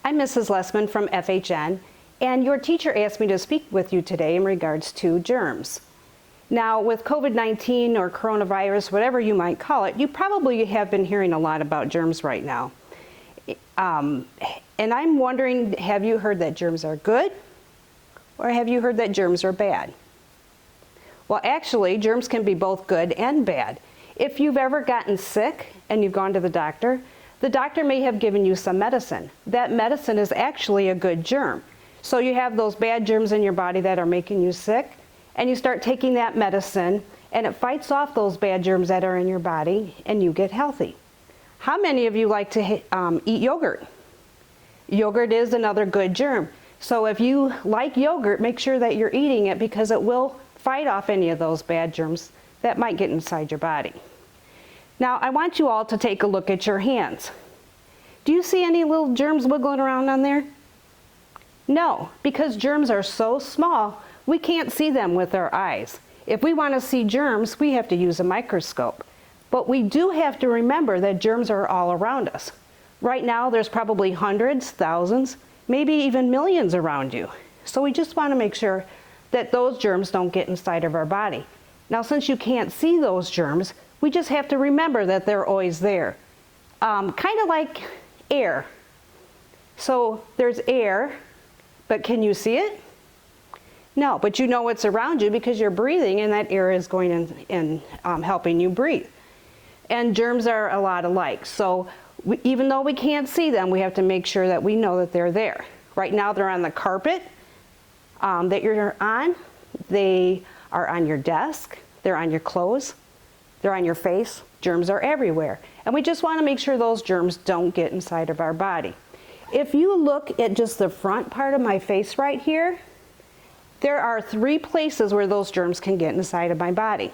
I'm Mrs. Lessman from FHN, and your teacher asked me to speak with you today in regards to germs. Now, with COVID-19 or coronavirus, whatever you might call it, you probably have been hearing a lot about germs right now. And I'm wondering, have you heard that germs are good, or have you heard that germs are bad? Well, actually, germs can be both good and bad. If you've ever gotten sick and you've gone to the doctor may have given you some medicine. That medicine is actually a good germ. So you have those bad germs in your body that are making you sick, and you start taking that medicine, and it fights off those bad germs that are in your body, and you get healthy. How many of you like to eat yogurt? Yogurt is another good germ. So if you like yogurt, make sure that you're eating it because it will fight off any of those bad germs that might get inside your body. Now, I want you all to take a look at your hands. Do you see any little germs wiggling around on there? No, because germs are so small, we can't see them with our eyes. If we want to see germs, we have to use a microscope. But we do have to remember that germs are all around us. Right now, there's probably hundreds, thousands, maybe even millions around you. So we just want to make sure that those germs don't get inside of our body. Now, since you can't see those germs, we just have to remember that they're always there. Kind of like air. So there's air, but can you see it? No, but you know it's around you because you're breathing and that air is going in and helping you breathe. And germs are a lot alike. So even though we can't see them, we have to make sure that we know that they're there. Right now they're on the carpet that you're on. They are on your desk. They're on your clothes. They're on your face. Germs are everywhere. And we just want to make sure those germs don't get inside of our body. If you look at just the front part of my face right here, there are 3 places where those germs can get inside of my body.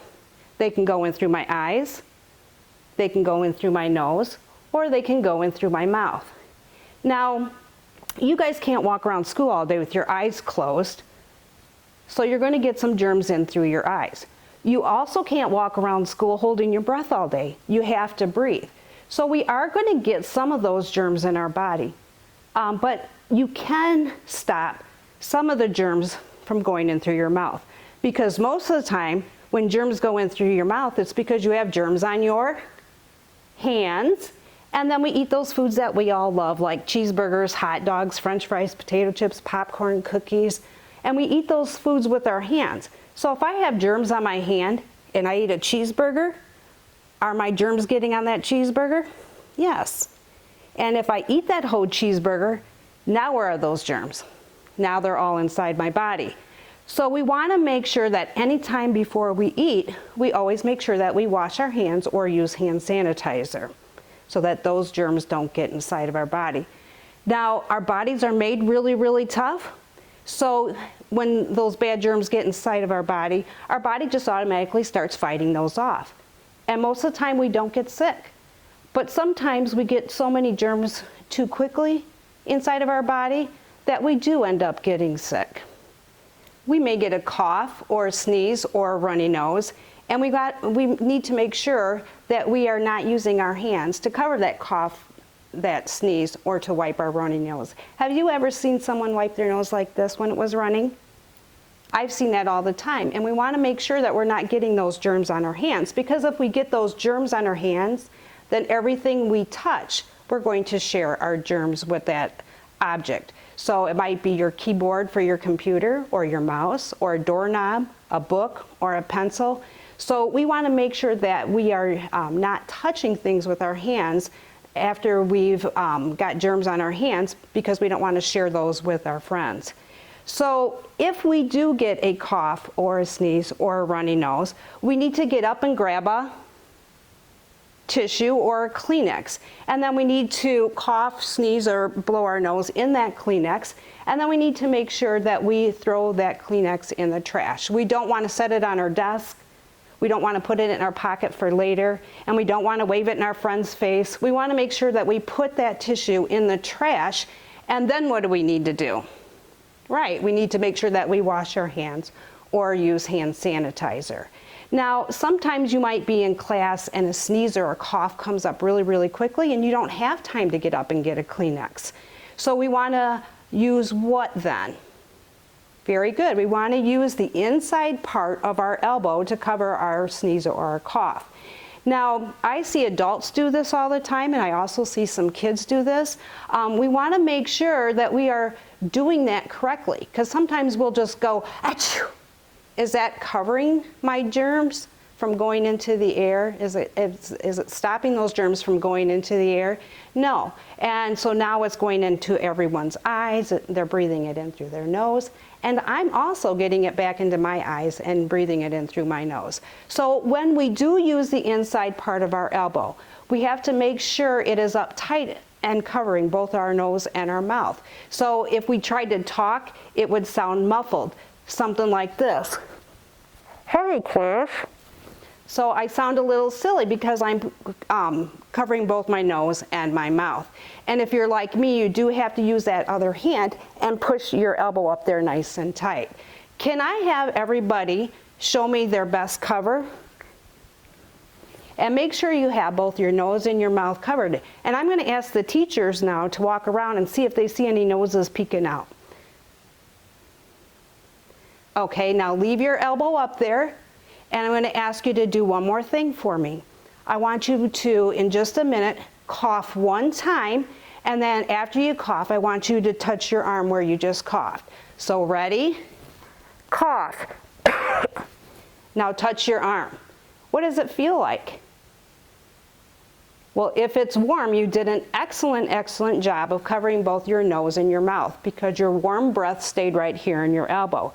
They can go in through my eyes, they can go in through my nose, or they can go in through my mouth. Now, you guys can't walk around school all day with your eyes closed, so you're going to get some germs in through your eyes. You also can't walk around school holding your breath all day. You have to breathe. So we are going to get some of those germs in our body, but you can stop some of the germs from going in through your mouth, because most of the time when germs go in through your mouth, it's because you have germs on your hands, and then we eat those foods that we all love, like cheeseburgers, hot dogs, french fries, potato chips, popcorn, cookies, and we eat those foods with our hands. So if I have germs on my hand and I eat a cheeseburger, are my germs getting on that cheeseburger? Yes. And if I eat that whole cheeseburger, now where are those germs? Now they're all inside my body. So we want to make sure that anytime before we eat, we always make sure that we wash our hands or use hand sanitizer so that those germs don't get inside of our body. Now, our bodies are made really, really tough. So when those bad germs get inside of our body just automatically starts fighting those off. And most of the time we don't get sick. But sometimes we get so many germs too quickly inside of our body that we do end up getting sick. We may get a cough or a sneeze or a runny nose, and we need to make sure that we are not using our hands to cover that cough, that sneeze, or to wipe our runny nose. Have you ever seen someone wipe their nose like this when it was running? I've seen that all the time, and we want to make sure that we're not getting those germs on our hands, because if we get those germs on our hands, then everything we touch, we're going to share our germs with that object. So it might be your keyboard for your computer, or your mouse, or a doorknob, a book, or a pencil. So we want to make sure that we are not touching things with our hands after we've got germs on our hands, because we don't want to share those with our friends. So if we do get a cough or a sneeze or a runny nose, we need to get up and grab a tissue or a Kleenex, and then we need to cough, sneeze, or blow our nose in that Kleenex, and then we need to make sure that we throw that Kleenex in the trash. We don't want to set it on our desk. We don't want to put it in our pocket for later, and we don't want to wave it in our friend's face. We want to make sure that we put that tissue in the trash, and then what do we need to do? Right, we need to make sure that we wash our hands or use hand sanitizer. Now, sometimes you might be in class and a sneeze or a cough comes up really, really quickly, and you don't have time to get up and get a Kleenex. So we want to use what then? Very good. We want to use the inside part of our elbow to cover our sneeze or our cough. Now, I see adults do this all the time, and I also see some kids do this. We want to make sure that we are doing that correctly, because sometimes we'll just go, achoo. Is that covering my germs from going into the air? Is it stopping those germs from going into the air? No. And so now it's going into everyone's eyes. They're breathing it in through their nose. And I'm also getting it back into my eyes and breathing it in through my nose. So when we do use the inside part of our elbow, we have to make sure it is up tight and covering both our nose and our mouth. So if we tried to talk, it would sound muffled, something like this. Hey, Cliff. So I sound a little silly because I'm covering both my nose and my mouth. And if you're like me, you do have to use that other hand and push your elbow up there nice and tight. Can I have everybody show me their best cover? And make sure you have both your nose and your mouth covered. And I'm going to ask the teachers now to walk around and see if they see any noses peeking out. Okay, now leave your elbow up there. And I'm going to ask you to do one more thing for me. I want you to, in just a minute, cough one time, and then after you cough, I want you to touch your arm where you just coughed. So ready? Cough. Now touch your arm. What does it feel like? Well, if it's warm, you did an excellent, excellent job of covering both your nose and your mouth because your warm breath stayed right here in your elbow.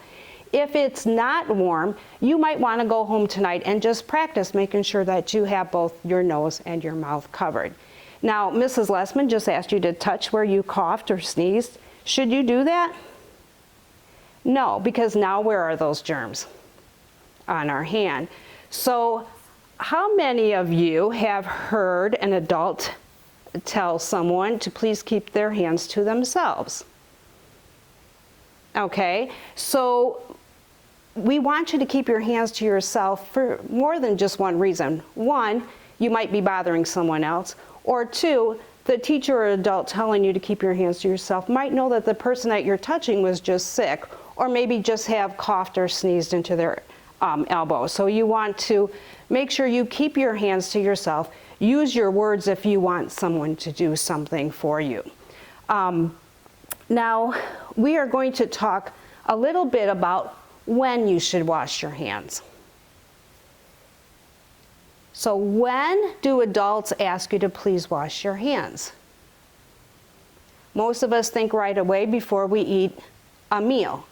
If it's not warm, you might want to go home tonight and just practice making sure that you have both your nose and your mouth covered. Now, Mrs. Lessman just asked you to touch where you coughed or sneezed. Should you do that? No, because now where are those germs? On our hand. So, how many of you have heard an adult tell someone to please keep their hands to themselves? Okay, so we want you to keep your hands to yourself for more than just one reason. One, you might be bothering someone else. Or two, the teacher or adult telling you to keep your hands to yourself might know that the person that you're touching was just sick, or maybe just have coughed or sneezed into their elbow. So you want to make sure you keep your hands to yourself. Use your words if you want someone to do something for you. Now, we are going to talk a little bit about when you should wash your hands. So when do adults ask you to please wash your hands? Most of us think right away before we eat a meal,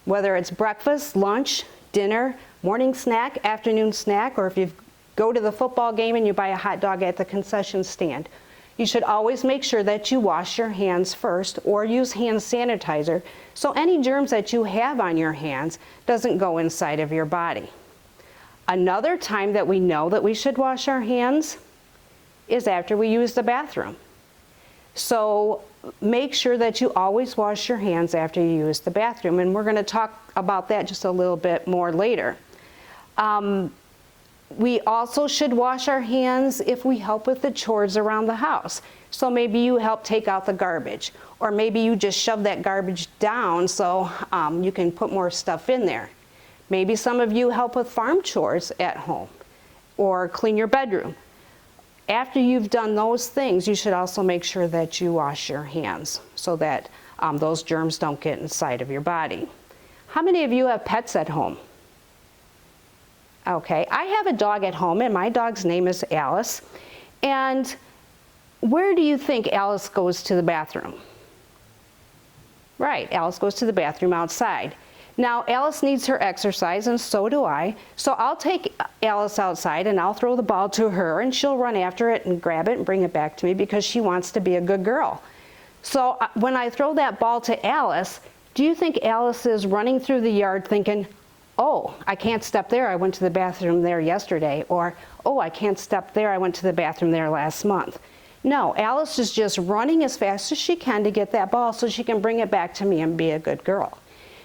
whether it's breakfast, lunch, dinner, morning snack, afternoon snack, or if you go to the football game and you buy a hot dog at the concession stand. You should always make sure that you wash your hands first or use hand sanitizer so any germs that you have on your hands doesn't go inside of your body. Another time that we know that we should wash our hands is after we use the bathroom. So make sure that you always wash your hands after you use the bathroom, and we're going to talk about that just a little bit more later. We also should wash our hands if we help with the chores around the house. So maybe you help take out the garbage, or maybe you just shove that garbage down so you can put more stuff in there. Maybe some of you help with farm chores at home, or clean your bedroom. After you've done those things, you should also make sure that you wash your hands so that those germs don't get inside of your body. How many of you have pets at home? Okay, I have a dog at home, and my dog's name is Alice. And where do you think Alice goes to the bathroom? Right, Alice goes to the bathroom outside. Now, Alice needs her exercise, and so do I. So I'll take Alice outside, and I'll throw the ball to her, and she'll run after it and grab it and bring it back to me because she wants to be a good girl. So when I throw that ball to Alice, do you think Alice is running through the yard thinking, oh, I can't step there, I went to the bathroom there yesterday, or, oh, I can't step there, I went to the bathroom there last month? No, Alice is just running as fast as she can to get that ball so she can bring it back to me and be a good girl.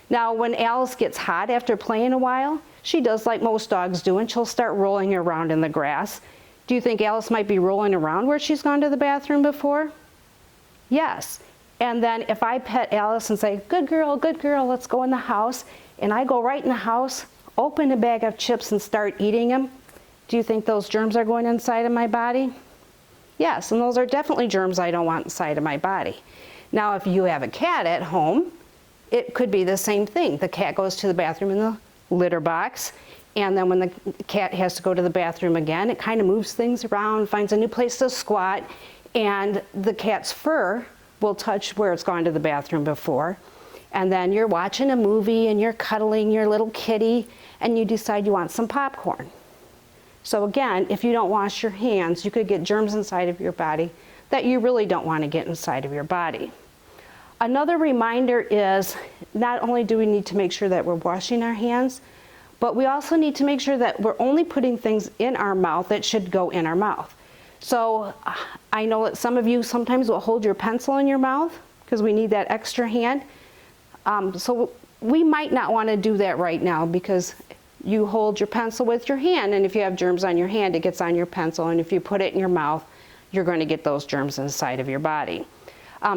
Now, when Alice gets hot after playing a while, she does like most dogs do, and she'll start rolling around in the grass. Do you think Alice might be rolling around where she's gone to the bathroom before? Yes. And then if I pet Alice and say, good girl, let's go in the house, and I go right in the house, open a bag of chips and start eating them, do you think those germs are going inside of my body? Yes, and those are definitely germs I don't want inside of my body. Now, if you have a cat at home, it could be the same thing. The cat goes to the bathroom in the litter box, and then when the cat has to go to the bathroom again, it kind of moves things around, finds a new place to squat, and the cat's fur will touch where it's gone to the bathroom before. And then you're watching a movie and you're cuddling your little kitty and you decide you want some popcorn. So again, if you don't wash your hands, you could get germs inside of your body that you really don't want to get inside of your body. Another reminder is not only do we need to make sure that we're washing our hands, but we also need to make sure that we're only putting things in our mouth that should go in our mouth. So I know that some of you sometimes will hold your pencil in your mouth because we need that extra hand. So we might not want to do that right now because you hold your pencil with your hand, and if you have germs on your hand, it gets on your pencil, and if you put it in your mouth, you're going to get those germs inside of your body.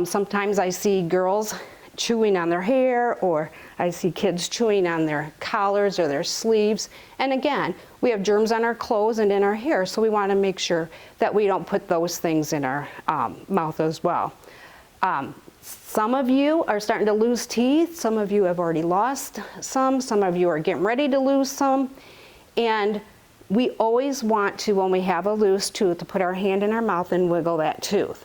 Sometimes I see girls chewing on their hair, or I see kids chewing on their collars or their sleeves. And again, we have germs on our clothes and in our hair, so we want to make sure that we don't put those things in our mouth as well. Some of you are starting to lose teeth. Some of you have already lost some. Some of you are getting ready to lose some. And we always want to, when we have a loose tooth, to put our hand in our mouth and wiggle that tooth.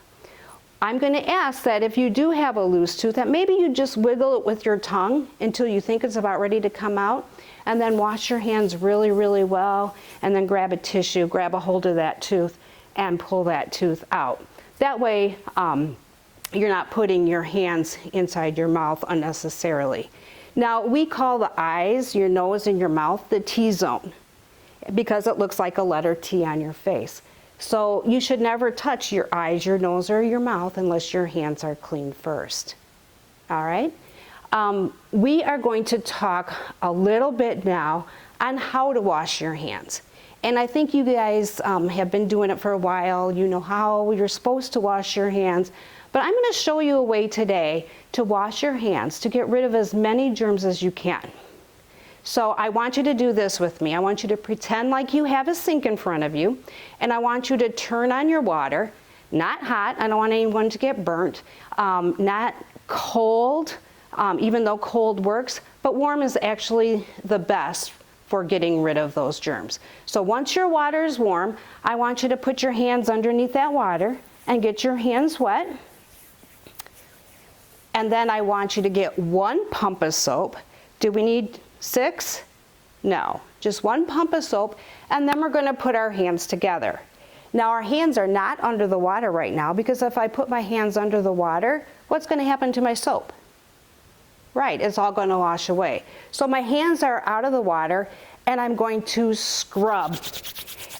I'm going to ask that if you do have a loose tooth, that maybe you just wiggle it with your tongue until you think it's about ready to come out, and then wash your hands really, really well, and then grab a tissue, grab a hold of that tooth, and pull that tooth out. That way, you're not putting your hands inside your mouth unnecessarily. Now, we call the eyes, your nose, and your mouth the T-zone because it looks like a letter T on your face. So you should never touch your eyes, your nose, or your mouth unless your hands are clean first. All right? We are going to talk a little bit now on how to wash your hands. And I think you guys have been doing it for a while. You know how you're supposed to wash your hands. But I'm going to show you a way today to wash your hands to get rid of as many germs as you can. So I want you to do this with me. I want you to pretend like you have a sink in front of you, and I want you to turn on your water, not hot, I don't want anyone to get burnt, not cold, even though cold works, but warm is actually the best for getting rid of those germs. So once your water is warm, I want you to put your hands underneath that water and get your hands wet. And then I want you to get 1 pump of soap. Do we need 6? No, just 1 pump of soap, and then we're going to put our hands together. Now our hands are not under the water right now because if I put my hands under the water, what's going to happen to my soap? Right, it's all going to wash away. So my hands are out of the water and I'm going to scrub.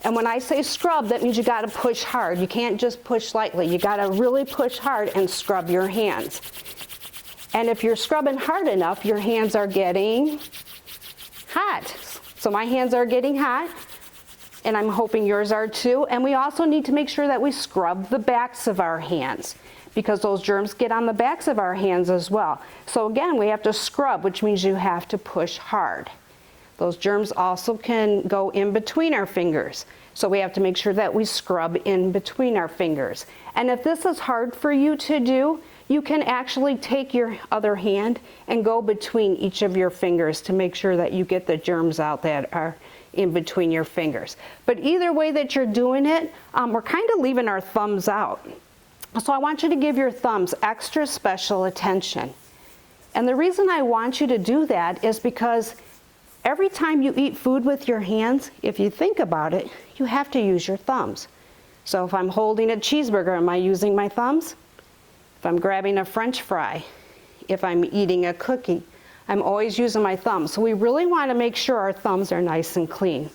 And when I say scrub, that means you got to push hard. You can't just push lightly. You got to really push hard and scrub your hands. And if you're scrubbing hard enough, your hands are getting hot. So my hands are getting hot, and I'm hoping yours are too. And we also need to make sure that we scrub the backs of our hands because those germs get on the backs of our hands as well. So again, we have to scrub, which means you have to push hard. Those germs also can go in between our fingers. So we have to make sure that we scrub in between our fingers. And if this is hard for you to do, you can actually take your other hand and go between each of your fingers to make sure that you get the germs out that are in between your fingers. But either way that you're doing it, we're kind of leaving our thumbs out. So I want you to give your thumbs extra special attention. And the reason I want you to do that is because every time you eat food with your hands, if you think about it, you have to use your thumbs. So if I'm holding a cheeseburger, am I using my thumbs? If I'm grabbing a French fry, if I'm eating a cookie, I'm always using my thumbs. So we really want to make sure our thumbs are nice and clean.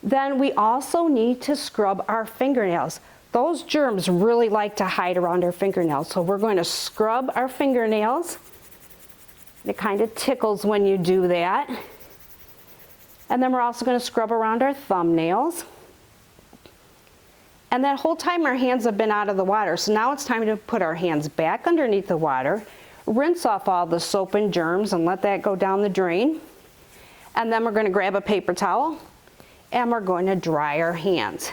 Then we also need to scrub our fingernails. Those germs really like to hide around our fingernails. So we're going to scrub our fingernails. It kind of tickles when you do that. And then we're also going to scrub around our thumbnails. And that whole time our hands have been out of the water. So now it's time to put our hands back underneath the water, rinse off all the soap and germs and let that go down the drain. And then we're going to grab a paper towel and we're going to dry our hands.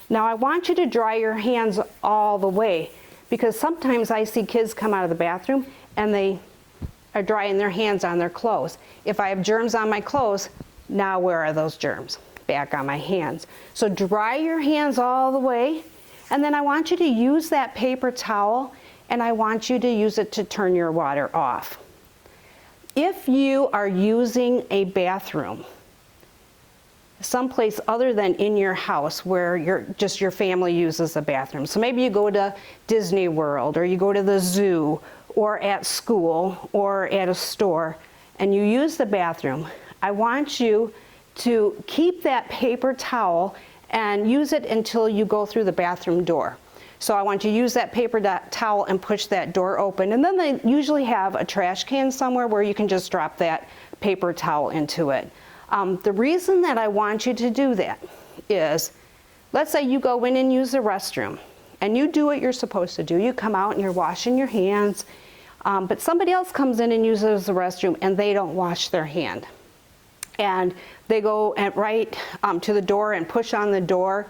Now I want you to dry your hands all the way, because sometimes I see kids come out of the bathroom and they are drying their hands on their clothes. If I have germs on my clothes, now where are those germs? Back on my hands. So dry your hands all the way, and then I want you to use that paper towel and I want you to use it to turn your water off. If you are using a bathroom someplace other than in your house where your family uses a bathroom, so maybe you go to Disney World or you go to the zoo or at school or at a store and you use the bathroom, I want you to keep that paper towel and use it until you go through the bathroom door. So I want you to use that paper towel and push that door open, and then they usually have a trash can somewhere where you can just drop that paper towel into it. The reason that I want you to do that is, let's say you go in and use the restroom and you do what you're supposed to do. You come out and you're washing your hands, but somebody else comes in and uses the restroom and they don't wash their hand. And they go right to the door and push on the door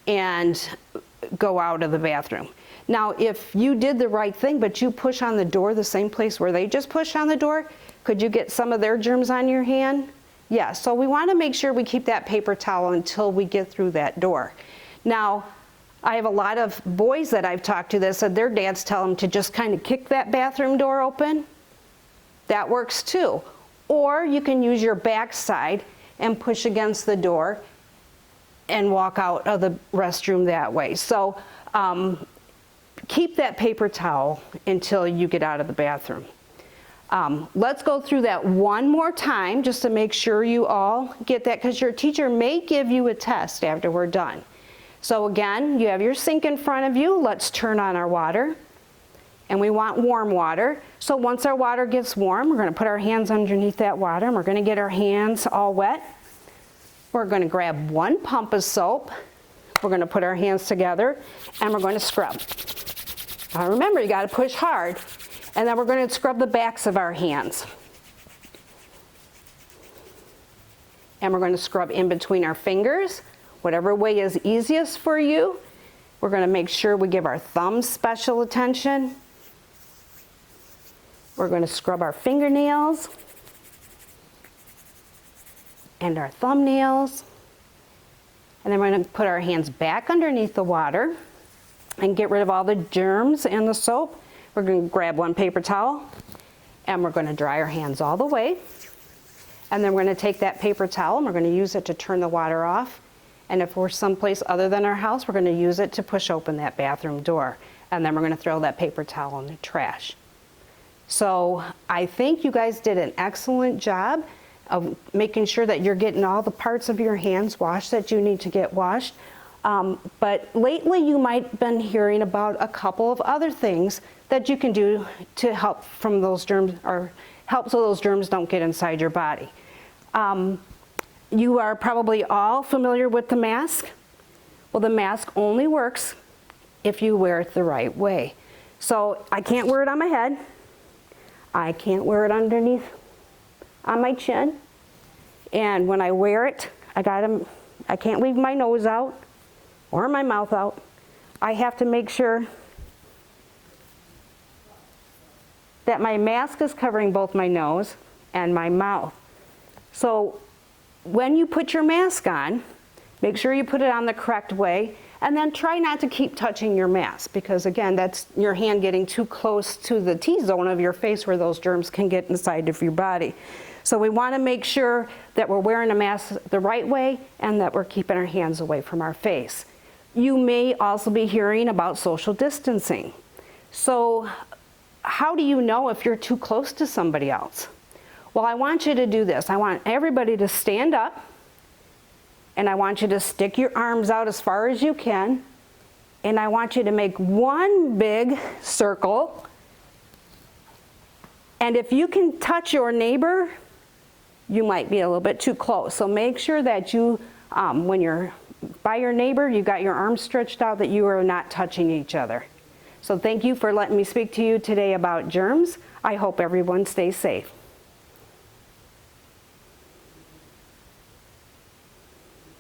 and go out of the bathroom. Now, if you did the right thing, but you push on the door the same place where they just pushed on the door, could you get some of their germs on your hand? Yeah, so we want to make sure we keep that paper towel until we get through that door. Now, I have a lot of boys that I've talked to that said their dads tell them to just kind of kick that bathroom door open. That works too. Or you can use your backside and push against the door and walk out of the restroom that way. So keep that paper towel until you get out of the bathroom. Let's go through that one more time just to make sure you all get that, because your teacher may give you a test after we're done. So again, you have your sink in front of you. Let's turn on our water. And we want warm water. So once our water gets warm, we're going to put our hands underneath that water and we're going to get our hands all wet. We're going to grab one pump of soap. We're going to put our hands together and we're going to scrub. Now remember, you got to push hard. And then we're going to scrub the backs of our hands. And we're going to scrub in between our fingers, whatever way is easiest for you. We're going to make sure we give our thumbs special attention. We're going to scrub our fingernails and our thumbnails. And then we're going to put our hands back underneath the water and get rid of all the germs and the soap. We're going to grab one paper towel and we're going to dry our hands all the way. And then we're going to take that paper towel and we're going to use it to turn the water off. And if we're someplace other than our house, we're going to use it to push open that bathroom door. And then we're going to throw that paper towel in the trash. So I think you guys did an excellent job of making sure that you're getting all the parts of your hands washed that you need to get washed. But lately you might have been hearing about a couple of other things that you can do to help from those germs, or help so those germs don't get inside your body. You are probably all familiar with the mask. Well, the mask only works if you wear it the right way. So I can't wear it on my head. I can't wear it underneath on my chin. And when I wear it, I can't leave my nose out or my mouth out. I have to make sure that my mask is covering both my nose and my mouth. So when you put your mask on, make sure you put it on the correct way, and then try not to keep touching your mask, because again, that's your hand getting too close to the T-zone of your face where those germs can get inside of your body. So we want to make sure that we're wearing a mask the right way and that we're keeping our hands away from our face. You may also be hearing about social distancing. So how do you know if you're too close to somebody else? Well, I want you to do this. I want everybody to stand up, and I want you to stick your arms out as far as you can, and I want you to make one big circle. And if you can touch your neighbor, you might be a little bit too close. So make sure that you, when you're by your neighbor, you got your arms stretched out, that you are not touching each other. So thank you for letting me speak to you today about germs. I hope everyone stays safe.